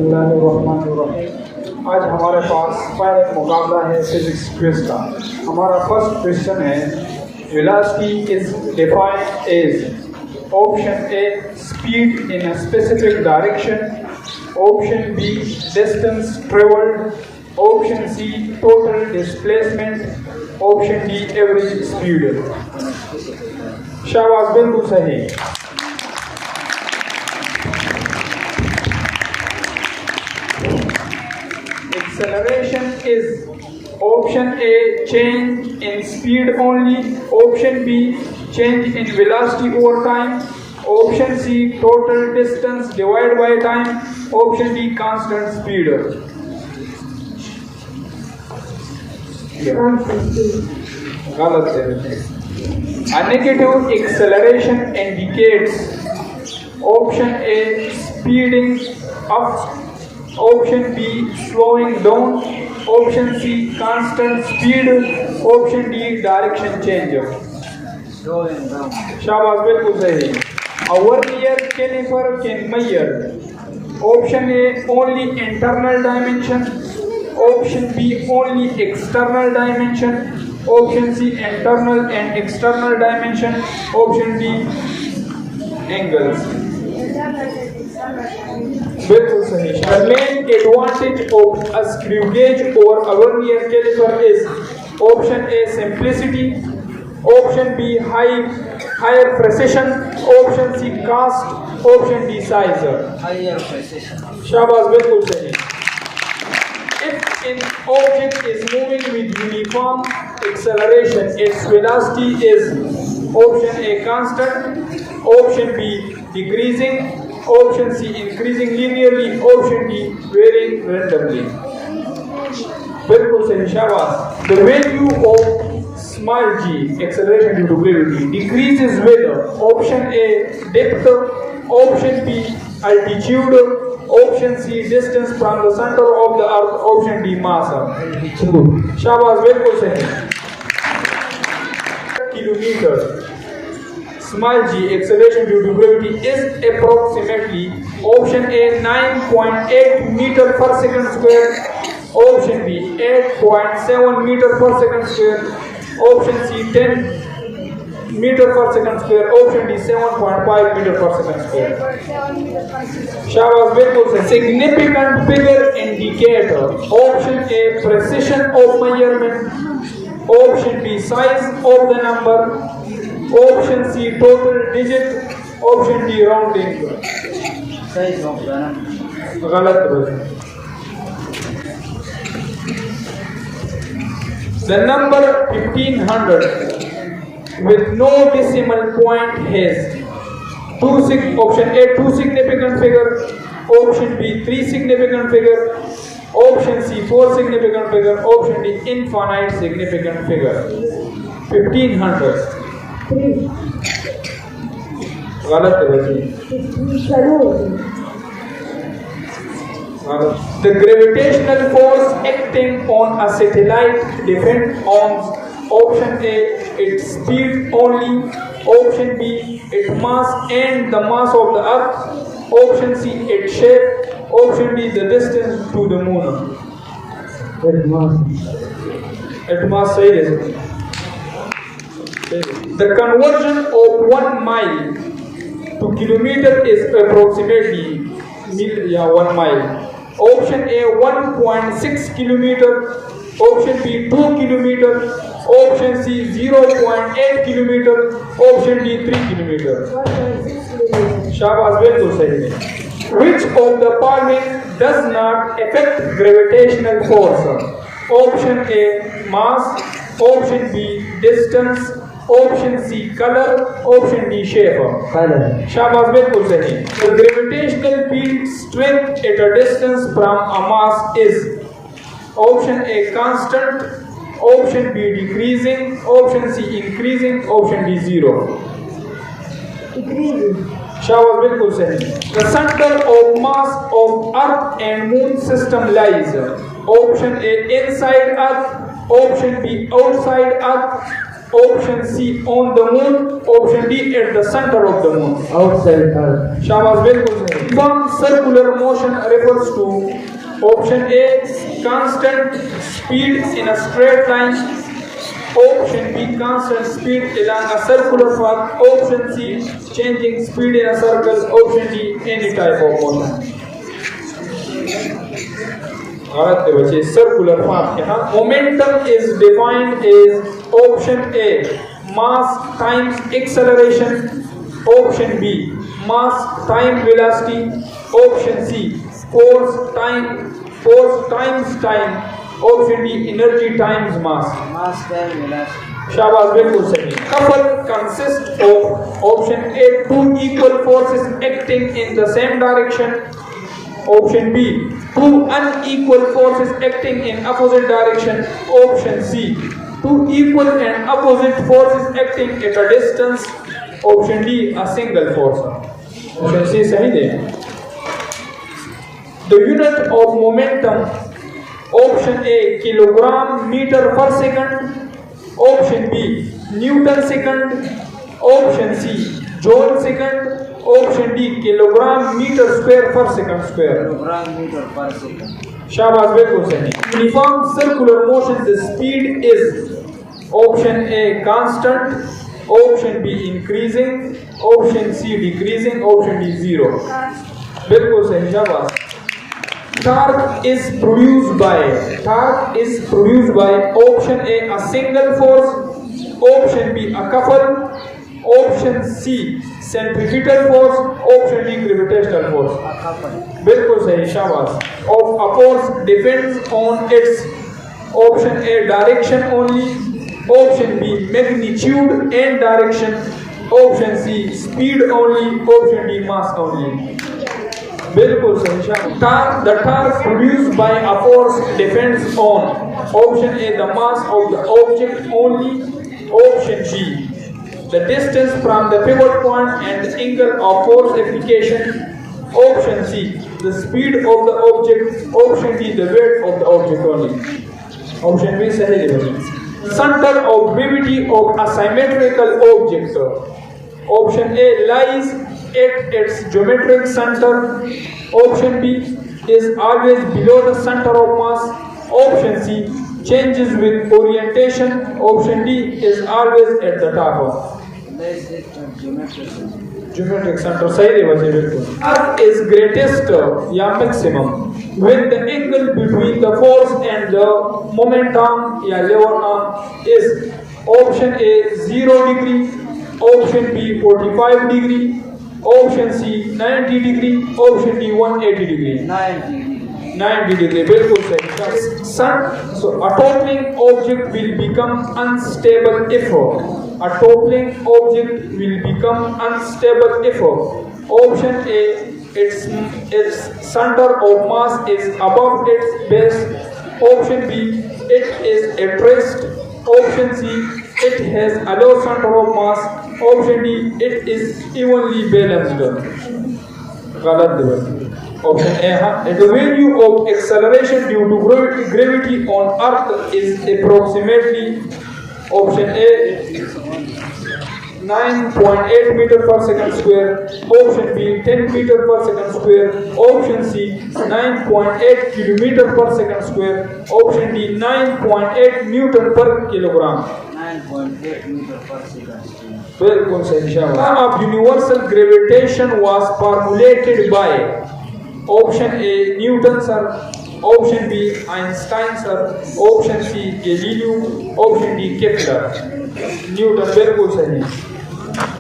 बिस्मिल्लाहिर्रहमानिर्रहीम। आज हमारे पास पहला मुकाबला है फिजिक्स क्विज का। हमारा फर्स्ट क्वेश्चन है, velocity is defined as option A speed in a specific direction, option B distance travelled, option C total displacement, option D average speed. शाबाश, बिल्कुल सही। Acceleration is option A change in speed only, option B change in velocity over time, option C total distance divided by time, option D constant speed. गलत है। A negative acceleration indicates option A speeding up, option B slowing down, option C constant speed, option D direction change. शाबाश, बिल्कुल सही। A vernier caliper can measure option A only internal dimension, option B only external dimension, option C internal and external dimension, option D angles. बिल्कुल सही। The main advantage of a screw gauge over a vernier caliper is option A simplicity, option B higher precision, option C cost, option D size. Higher precision. शाबाश, बिल्कुल सही। If an object is moving with uniform acceleration, its velocity is option A constant, option B decreasing, option C increasing linearly, option D varying randomly. बिल्कुल सही, शाबाश। The value of small g, acceleration due to gravity, decreases with option A depth, option B altitude, option C distance from the center of the earth, option D mass. शाबाश, बिल्कुल सही। Kilometre small g acceleration due to gravity is approximately option A 9.8 meter per second square, option B 8.7 meter per second square, option C 10 meter per second square, option D 7.5 meter per second square. शाबाश, बिल्कुल सही। Significant figure indicator, option A precision of measurement, option B size of the number, option C total digit, option D rounding. Size of the गलत है। The number 1500 with no decimal point has option A 2 significant figure, option B 3 significant figure, option C 4 significant figure, option D infinite significant figure. 1500 गलत है बच्चे। The gravitational force acting on a satellite depends on option A its speed only, option B its mass and the mass of the earth, option C its shape, option D the distance to the moon. Its mass सही है। The conversion of 1 mile to kilometer is approximately 1 mile. Option A 1.6 kilometer, option B 2 kilometer, option C 0.8 kilometer, option D 3 kilometer. शाबाश, बिल्कुल सही है। Which of the following does not affect gravitational force? Option A mass, option B distance, option C color, option D shape. शाबाश, बिल्कुल सही। The gravitational field strength at a distance from a mass is option A constant, option B decreasing, option C increasing, option D 0. शाबाश, बिल्कुल सही। The center of mass of Earth and Moon system lies option A inside Earth, option B outside Earth, option C on the moon, option D at the center of the moon. outside Earth. शाबाश, बिल्कुल सही। Uniform circular motion refers to option A, constant speed in a straight line. Option B, constant speed along a circular path. Option C, changing speed in a circle. Option D, any type of motion. गलत है बच्चे, circular path यहाँ momentum is defined as option A, mass times acceleration. Option B, mass time velocity. Option C, force times time. Option D, energy times mass. Mass time velocity. शाबाश, बिल्कुल सही. Couple consists of option A, two equal forces acting in the same direction. Option B, two unequal forces acting in opposite direction. Option C, two equal and opposite forces acting at a distance. Option D, a single force. Option C सही है. The unit of momentum. Option A, kilogram meter per second. Option B, Newton second. Option C, joule second. Option D, kilogram meter square per second square. Kilogram meter per second. शाबाश, बिल्कुल सही. Uniform circular motion, the speed is option A, constant. Option B, increasing. Option C, decreasing. Option D, zero. बिल्कुल सही, शाबाश. Torque is produced by option A, a single force. Option B, a couple. Option C, centrifugal force. Option D, gravitational force. A couple. बिल्कुल सही, शाबाश. Of a force depends on its option A, direction only. Option B, magnitude and direction. Option C, speed only. Option D, mass only. बिल्कुल सही, शाबाश. The torque produced by a force depends on option A, the mass of the object only. Option B, the distance from the pivot point and the angle of force application. Option C, the speed of the object. Option D, the weight of the object only. Option B सही है. Center of gravity of a symmetrical object. Option A, lies at its geometric center. Option B, is always below the center of mass. Option C, changes with orientation. Option D, is always at the top. Geometric center सही है बच्चे, बिल्कुल. Torque is greatest या maximum when the angle between the force and the momentum या lever arm is option A, 0 degree. Option B, 45 degree. Option C, 90 degree. Option D, 180 degree. 90 degree, बिल्कुल सही. So a toppling object will become unstable if option A, its center of mass is above its base. Option B, it is at rest. Option C, it has a low center of mass. Option D, it is evenly balanced. गलत है. Option A, the value of acceleration due to gravity on Earth is approximately. Option A, 9.8 meter per second square. Option B, 10 meter per second square. Option C, 9.8 kilometer per second square. Option D, 9.8 Newton per kilogram. 9.8 meter per second square. बिल्कुल सही. Law of universal gravitation was formulated by option A, Newton sir. Option B, Einstein sir. Option C, Galileo. Option D, Kepler. Newton, बिल्कुल सही.